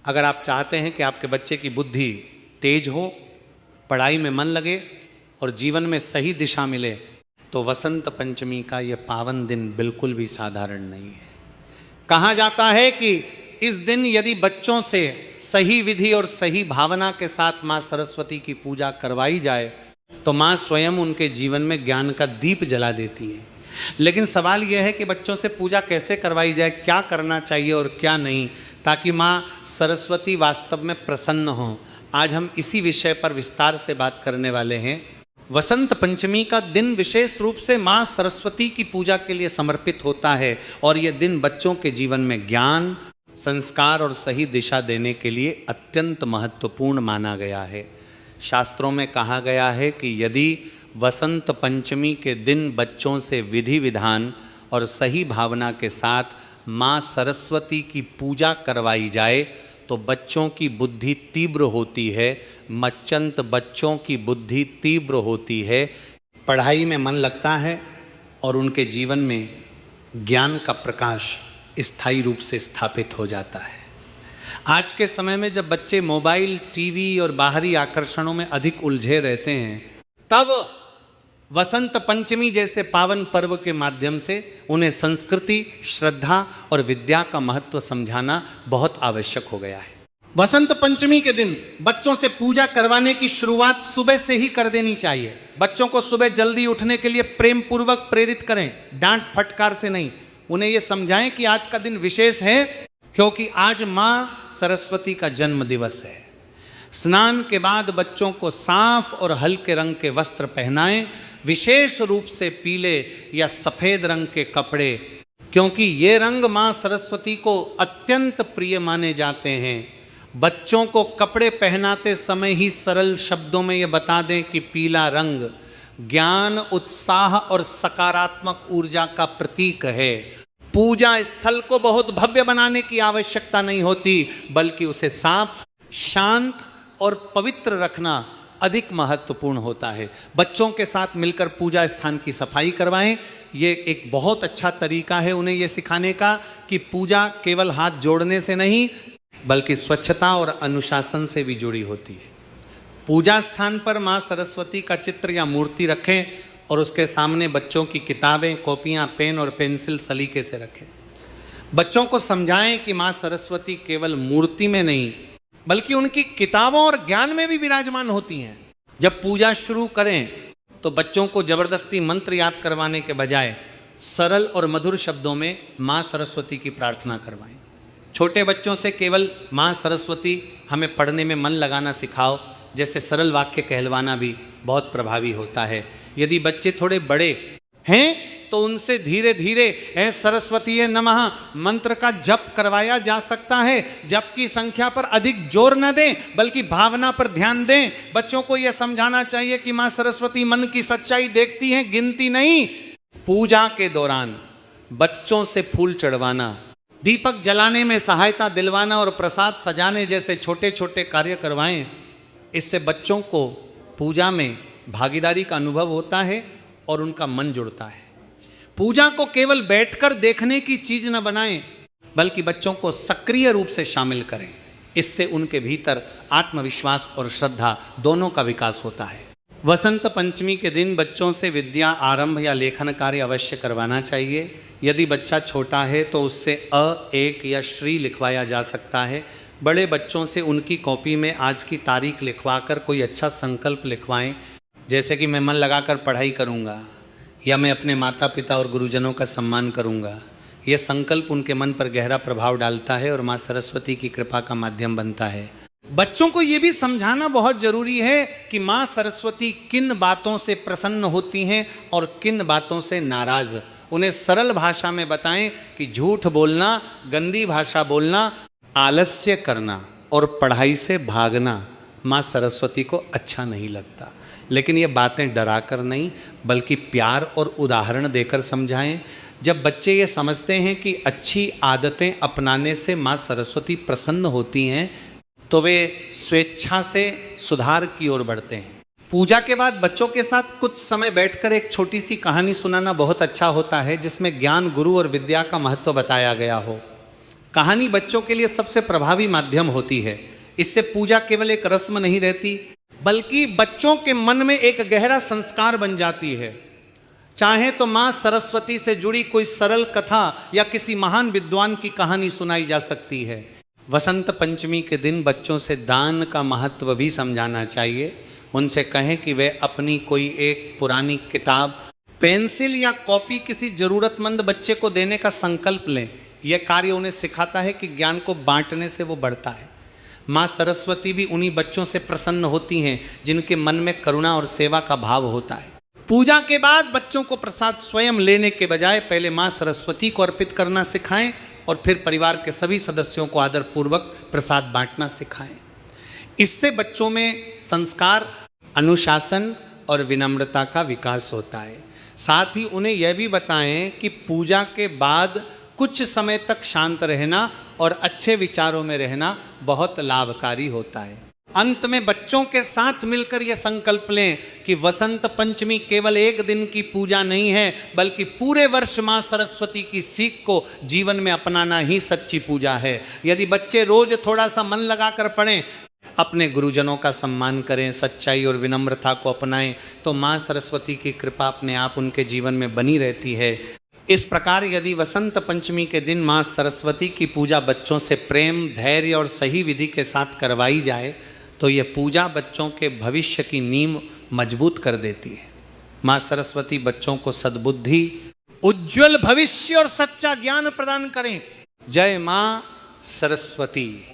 अगर आप चाहते हैं कि आपके बच्चे की बुद्धि तेज हो, पढ़ाई में मन लगे और जीवन में सही दिशा मिले, तो वसंत पंचमी का ये पावन दिन बिल्कुल भी साधारण नहीं है। कहा जाता है कि इस दिन यदि बच्चों से सही विधि और सही भावना के साथ माँ सरस्वती की पूजा करवाई जाए तो माँ स्वयं उनके जीवन में ज्ञान का दीप जला देती है। लेकिन सवाल यह है कि बच्चों से पूजा कैसे करवाई जाए, क्या करना चाहिए और क्या नहीं, ताकि माँ सरस्वती वास्तव में प्रसन्न हो। आज हम इसी विषय पर विस्तार से बात करने वाले हैं। वसंत पंचमी का दिन विशेष रूप से माँ सरस्वती की पूजा के लिए समर्पित होता है और यह दिन बच्चों के जीवन में ज्ञान, संस्कार और सही दिशा देने के लिए अत्यंत महत्वपूर्ण माना गया है। शास्त्रों में कहा गया है कि यदि वसंत पंचमी के दिन बच्चों से विधि विधान और सही भावना के साथ माँ सरस्वती की पूजा करवाई जाए तो बच्चों की बुद्धि तीव्र होती है, मच्चंत बच्चों की बुद्धि तीव्र होती है, पढ़ाई में मन लगता है और उनके जीवन में ज्ञान का प्रकाश स्थायी रूप से स्थापित हो जाता है। आज के समय में जब बच्चे मोबाइल, टीवी और बाहरी आकर्षणों में अधिक उलझे रहते हैं, तब वसंत पंचमी जैसे पावन पर्व के माध्यम से उन्हें संस्कृति, श्रद्धा और विद्या का महत्व समझाना बहुत आवश्यक हो गया है। वसंत पंचमी के दिन बच्चों से पूजा करवाने की शुरुआत सुबह से ही कर देनी चाहिए। बच्चों को सुबह जल्दी उठने के लिए प्रेम पूर्वक प्रेरित करें, डांट फटकार से नहीं। उन्हें यह समझाएं कि आज का दिन विशेष है क्योंकि आज माँ सरस्वती का जन्म दिवस है। स्नान के बाद बच्चों को साफ और हल्के रंग के वस्त्र पहनाएं, विशेष रूप से पीले या सफेद रंग के कपड़े, क्योंकि ये रंग माँ सरस्वती को अत्यंत प्रिय माने जाते हैं। बच्चों को कपड़े पहनाते समय ही सरल शब्दों में ये बता दें कि पीला रंग ज्ञान, उत्साह और सकारात्मक ऊर्जा का प्रतीक है। पूजा स्थल को बहुत भव्य बनाने की आवश्यकता नहीं होती, बल्कि उसे साफ, शांत और पवित्र रखना अधिक महत्वपूर्ण होता है। बच्चों के साथ मिलकर पूजा स्थान की सफाई करवाएं। ये एक बहुत अच्छा तरीका है उन्हें ये सिखाने का कि पूजा केवल हाथ जोड़ने से नहीं बल्कि स्वच्छता और अनुशासन से भी जुड़ी होती है। पूजा स्थान पर माँ सरस्वती का चित्र या मूर्ति रखें और उसके सामने बच्चों की किताबें, कॉपियाँ, पेन और पेंसिल सलीके से रखें। बच्चों को समझाएं कि माँ सरस्वती केवल मूर्ति में नहीं बल्कि उनकी किताबों और ज्ञान में भी विराजमान होती हैं। जब पूजा शुरू करें तो बच्चों को जबरदस्ती मंत्र याद करवाने के बजाय सरल और मधुर शब्दों में माँ सरस्वती की प्रार्थना करवाएं। छोटे बच्चों से केवल माँ सरस्वती हमें पढ़ने में मन लगाना सिखाओ जैसे सरल वाक्य कहलवाना भी बहुत प्रभावी होता है। यदि बच्चे थोड़े बड़े हैं तो उनसे धीरे धीरे ऐ सरस्वती नमः मंत्र का जप करवाया जा सकता है। जप की संख्या पर अधिक जोर न दें बल्कि भावना पर ध्यान दें। बच्चों को यह समझाना चाहिए कि माँ सरस्वती मन की सच्चाई देखती हैं, गिनती नहीं। पूजा के दौरान बच्चों से फूल चढ़वाना, दीपक जलाने में सहायता दिलवाना और प्रसाद सजाने जैसे छोटे छोटे कार्य करवाएं। इससे बच्चों को पूजा में भागीदारी का अनुभव होता है और उनका मन जुड़ता है। पूजा को केवल बैठकर देखने की चीज न बनाएं बल्कि बच्चों को सक्रिय रूप से शामिल करें। इससे उनके भीतर आत्मविश्वास और श्रद्धा दोनों का विकास होता है। वसंत पंचमी के दिन बच्चों से विद्या आरंभ या लेखन कार्य अवश्य करवाना चाहिए। यदि बच्चा छोटा है तो उससे अ, एक या श्री लिखवाया जा सकता है। बड़े बच्चों से उनकी कॉपी में आज की तारीख लिखवाकर कोई अच्छा संकल्प लिखवाएं, जैसे कि मैं मन लगाकर पढ़ाई करूँगा या मैं अपने माता पिता और गुरुजनों का सम्मान करूँगा। यह संकल्प उनके मन पर गहरा प्रभाव डालता है और माँ सरस्वती की कृपा का माध्यम बनता है। बच्चों को ये भी समझाना बहुत जरूरी है कि माँ सरस्वती किन बातों से प्रसन्न होती हैं और किन बातों से नाराज। उन्हें सरल भाषा में बताएं कि झूठ बोलना, गंदी भाषा बोलना, आलस्य करना और पढ़ाई से भागना माँ सरस्वती को अच्छा नहीं लगता। लेकिन ये बातें डराकर नहीं बल्कि प्यार और उदाहरण देकर समझाएं। जब बच्चे ये समझते हैं कि अच्छी आदतें अपनाने से माँ सरस्वती प्रसन्न होती हैं तो वे स्वेच्छा से सुधार की ओर बढ़ते हैं। पूजा के बाद बच्चों के साथ कुछ समय बैठकर एक छोटी सी कहानी सुनाना बहुत अच्छा होता है, जिसमें ज्ञान, गुरु और विद्या का महत्व बताया गया हो। कहानी बच्चों के लिए सबसे प्रभावी माध्यम होती है। इससे पूजा केवल एक रस्म नहीं रहती, बल्कि बच्चों के मन में एक गहरा संस्कार बन जाती है। चाहे तो माँ सरस्वती से जुड़ी कोई सरल कथा या किसी महान विद्वान की कहानी सुनाई जा सकती है। वसंत पंचमी के दिन बच्चों से दान का महत्व भी समझाना चाहिए। उनसे कहें कि वे अपनी कोई एक पुरानी किताब, पेंसिल या कॉपी किसी जरूरतमंद बच्चे को देने का संकल्प लें। यह कार्य उन्हें सिखाता है कि ज्ञान को बांटने से वो बढ़ता है। माँ सरस्वती भी उन्हीं बच्चों से प्रसन्न होती हैं जिनके मन में करुणा और सेवा का भाव होता है। पूजा के बाद बच्चों को प्रसाद स्वयं लेने के बजाय पहले माँ सरस्वती को अर्पित करना सिखाएं और फिर परिवार के सभी सदस्यों को आदरपूर्वक प्रसाद बांटना सिखाएं। इससे बच्चों में संस्कार, अनुशासन और विनम्रता का विकास होता है। साथ ही उन्हें यह भी बताएं कि पूजा के बाद कुछ समय तक शांत रहना और अच्छे विचारों में रहना बहुत लाभकारी होता है। अंत में बच्चों के साथ मिलकर यह संकल्प लें कि वसंत पंचमी केवल एक दिन की पूजा नहीं है, बल्कि पूरे वर्ष माँ सरस्वती की सीख को जीवन में अपनाना ही सच्ची पूजा है। यदि बच्चे रोज थोड़ा सा मन लगाकर पढ़ें, अपने गुरुजनों का सम्मान करें, सच्चाई और विनम्रता को अपनाएं, तो माँ सरस्वती की कृपा अपने आप उनके जीवन में बनी रहती है। इस प्रकार यदि वसंत पंचमी के दिन माँ सरस्वती की पूजा बच्चों से प्रेम, धैर्य और सही विधि के साथ करवाई जाए तो यह पूजा बच्चों के भविष्य की नींव मजबूत कर देती है। माँ सरस्वती बच्चों को सद्बुद्धि, उज्जवल भविष्य और सच्चा ज्ञान प्रदान करें। जय माँ सरस्वती।